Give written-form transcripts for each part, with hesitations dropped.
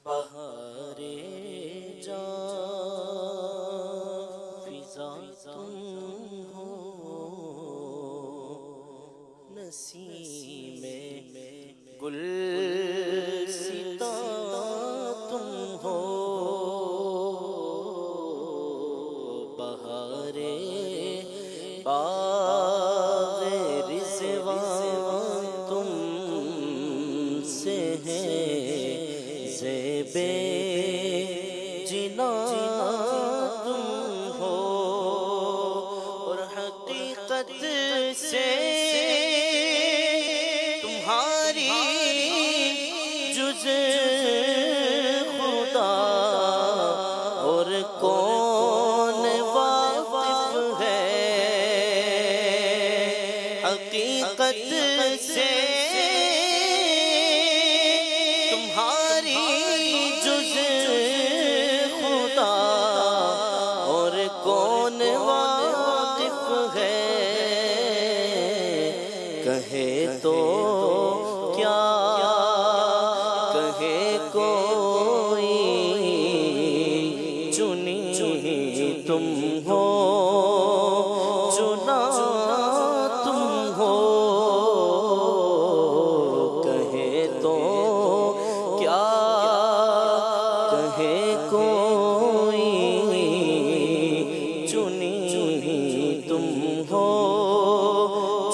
बहारे जा फिजा तुम हो, नसीमे गुल सिता तुम हो। बहारे बाग़े रिज़वान तुम से है, ज़ेबे जिना तुम हो। और हकीकत से तुम्हारी जुज़े खुदा और कौन वाक़िफ़ है। हकीकत से तुम्हारी जुज़े खुदा और कौन वाक़िफ़ है। कहे तो क्या कहे कोई, चुनी तुम हो, चुना तुम हो। कहे तो क्या कहे कोई, चुनी तुम हो,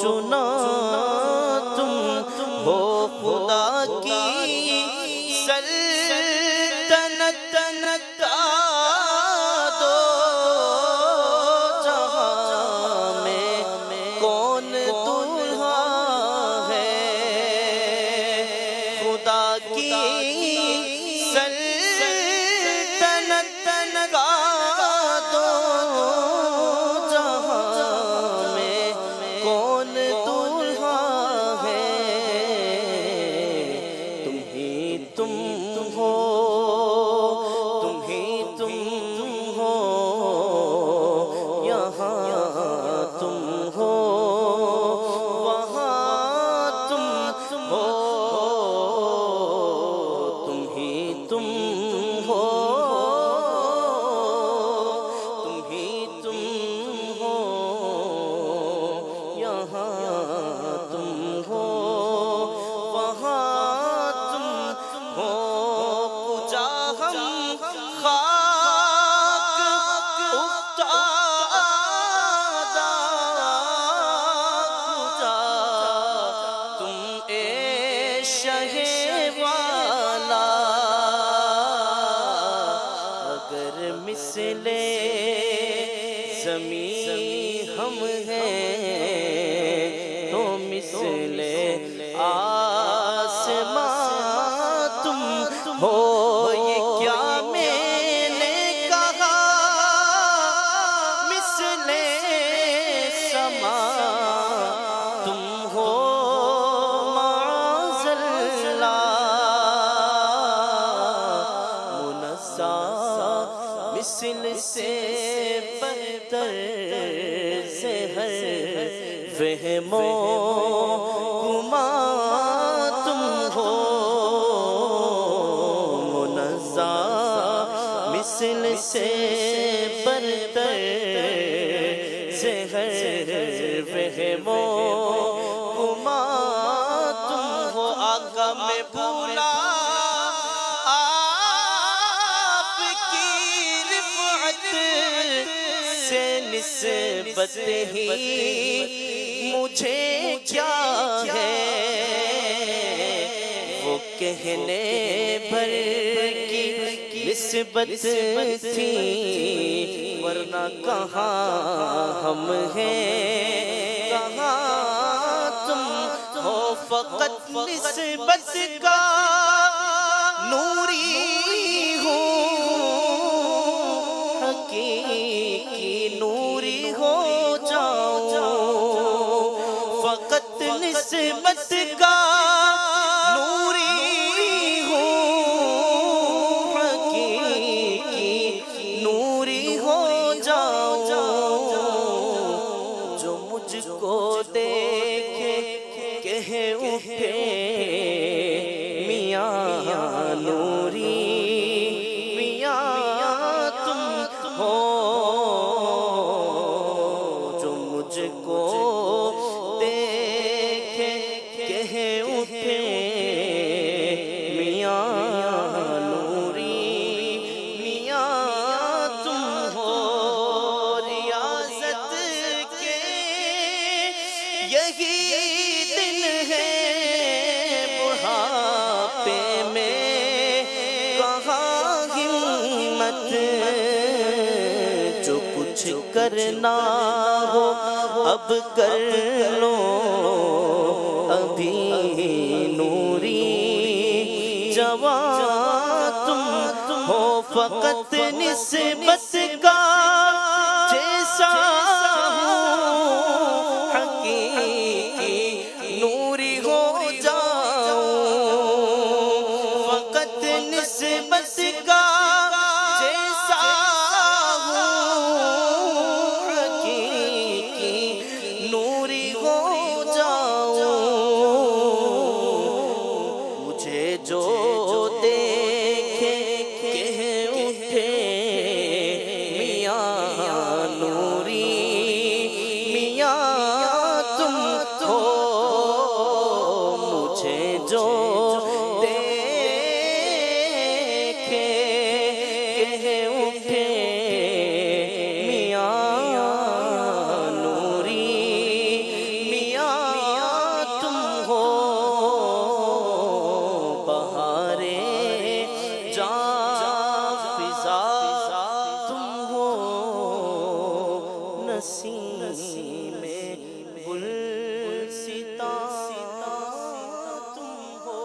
चुना तुम हो। खुदा की सल्तनत का दो जहां में कौन दूल्हा है। खुदा की सल्तनत का दो जहां में कौन दूल्हा है। तुम ही तुम हो, तुम ही तुम हो, यहाँ तुम हो, वहाँ तुम हो। तुम ही तुम हो, तुम ही तुम हो, यहाँ तुम हो, वहाँ तुम हो। पूजा हम खाक उफ्तादा, पूजा तुम ए शहे वाला। अगर मिसले ज़मीं हम हैं तो मिसले आसमां तुम हो। ये क्या मैंने कहा, मिसले समा तुम हो। माज़ल्लाह मुनस्सा मिसल से बदतर से हर वहमो गुमा तुम हो। मुनज़्ज़ा मिसल से बदतर से हर वहमो गुमा तुम हो। आका में भूला आपकी रिफ़अत से निस्बत ही मुझे क्या है। वो कहने भर की निस्बत थी, वरना कहाँ हम हैं, कहाँ तुम हो। फ़क़त निस्बत का नूरी हूँ, हकीकी नूरी हो जाऊं। फ़क़त निस्बत का नूरी हूँ, हकीकी नूरी हो जाऊं। जो मुझको देखे कहे उठे मियाँ करना हो अब कर लो अभी नूरी जवां तुम हो फकत निस्बत का जैसा हकीकी नूरी हो जाओ फकत निस्बत का जैसा हकीकी नूरी हो जाओ मुझे जो देखे कह उठे मियां नूरी मियां तुम हो मुझे जो देखे कह उठे मियां नूरी मियां तुम हो बहारे जा फिजा तुम हो नसीम में गुलसिता तुम हो।